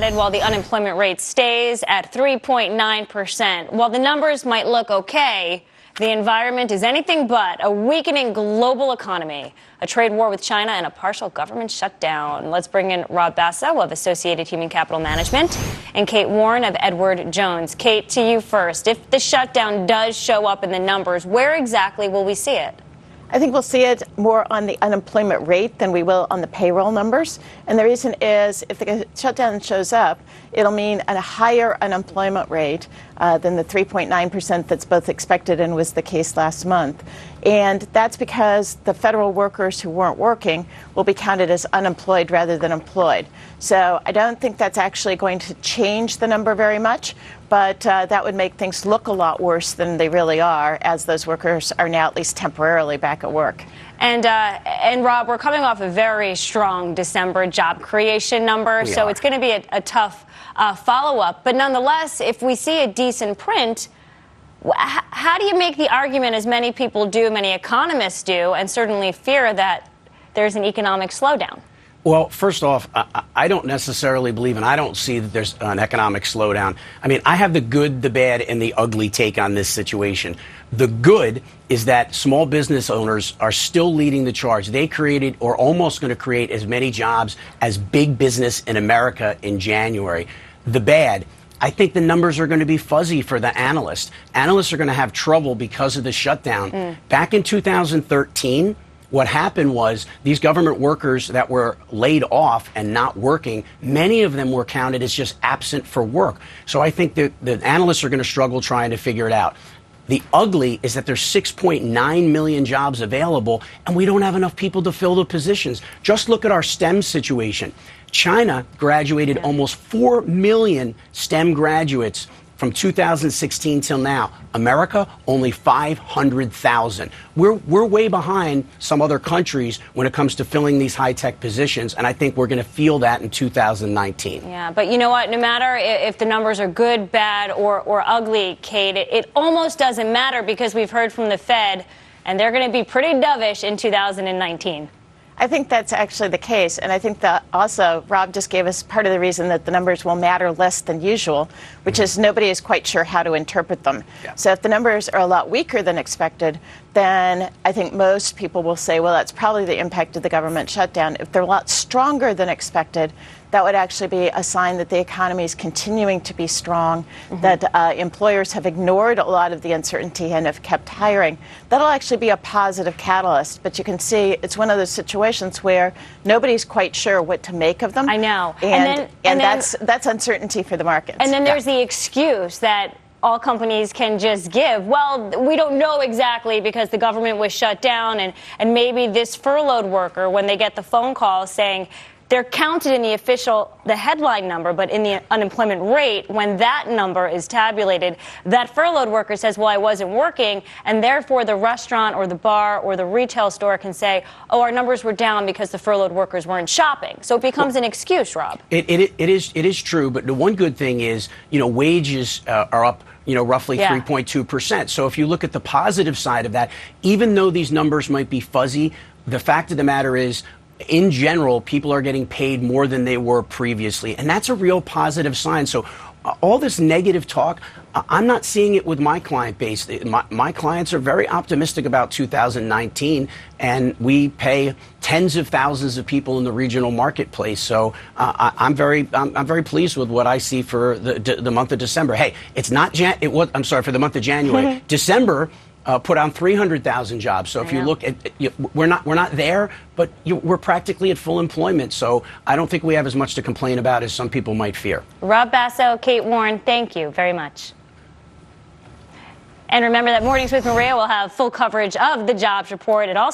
added, while the unemployment rate stays at 3.9%. While the numbers might look okay, the environment is anything but. A weakening global economy, a trade war with China, and a partial government shutdown. Let's bring in Rob Basso of Associated Human Capital Management and Kate Warren of Edward Jones. Kate, to you first. If the shutdown does show up in the numbers, where exactly will we see it? I think we'll see it more on the unemployment rate than we will on the payroll numbers. And the reason is if the shutdown shows up, it'll mean a higher unemployment rate than the 3.9% that's both expected and was the case last month. And that's because the federal workers who weren't working will be counted as unemployed rather than employed. So I don't think that's actually going to change the number very much, but that would make things look a lot worse than they really are, as those workers are now at least temporarily back at work. And Rob, we're coming off a very strong December job creation number, so it's going to be a tough follow-up. But nonetheless, if we see a decent print, how do you make the argument, as many people do, many economists do, and certainly fear that there's an economic slowdown? Well, first off, I don't necessarily believe, and I don't see that there's an economic slowdown. I mean, I have the good, the bad, and the ugly take on this situation. The good is that small business owners are still leading the charge. They created, or almost going to create, as many jobs as big business in America in January. The bad, I think the numbers are going to be fuzzy for the analysts. Analysts are going to have trouble because of the shutdown. Back in 2013, what happened was these government workers that were laid off and not working, many of them were counted as just absent for work. So I think the analysts are going to struggle trying to figure it out. The ugly is that there's 6.9 million jobs available, and we don't have enough people to fill the positions. Just look at our STEM situation. China graduated almost 4 million STEM graduates from 2016 till now. America, only 500,000. We're way behind some other countries when it comes to filling these high-tech positions, and I think we're going to feel that in 2019. Yeah, but you know what? No matter if the numbers are good, bad, or ugly, Kate, it almost doesn't matter because we've heard from the Fed, and they're going to be pretty dovish in 2019. I think that's actually the case, and I think that also Rob just gave us part of the reason that the numbers will matter less than usual, which is nobody is quite sure how to interpret them. So if the numbers are a lot weaker than expected, then I think most people will say, well, that's probably the impact of the government shutdown. If they're a lot stronger than expected, that would actually be a sign that the economy is continuing to be strong, that employers have ignored a lot of the uncertainty and have kept hiring. That'll actually be a positive catalyst. But you can see it's one of those situations where nobody's quite sure what to make of them. I know. And that's uncertainty for the markets. And then there's the excuse that all companies can just give. Well, we don't know exactly because the government was shut down, and maybe this furloughed worker, when they get the phone call saying they're counted in the headline number, but in the unemployment rate, when that number is tabulated, that furloughed worker says, well, I wasn't working, and therefore the restaurant or the bar or the retail store can say, oh, our numbers were down because the furloughed workers weren't shopping. So it becomes an excuse, Rob. It is true, but the one good thing is, wages are up, roughly 3.2%. So if you look at the positive side of that, even though these numbers might be fuzzy, the fact of the matter is, in general, people are getting paid more than they were previously, and that's a real positive sign. So all this negative talk, I'm not seeing it with my client base. My clients are very optimistic about 2019, and we pay tens of thousands of people in the regional marketplace. So I'm very pleased with what I see for the month of December. Hey, it's not for the month of January. December put on 300,000 jobs. So if you look at, we're not there, but we're practically at full employment. So I don't think we have as much to complain about as some people might fear. Rob Basso, Kate Warren, thank you very much. And remember that Mornings with Maria will have full coverage of the jobs report. It all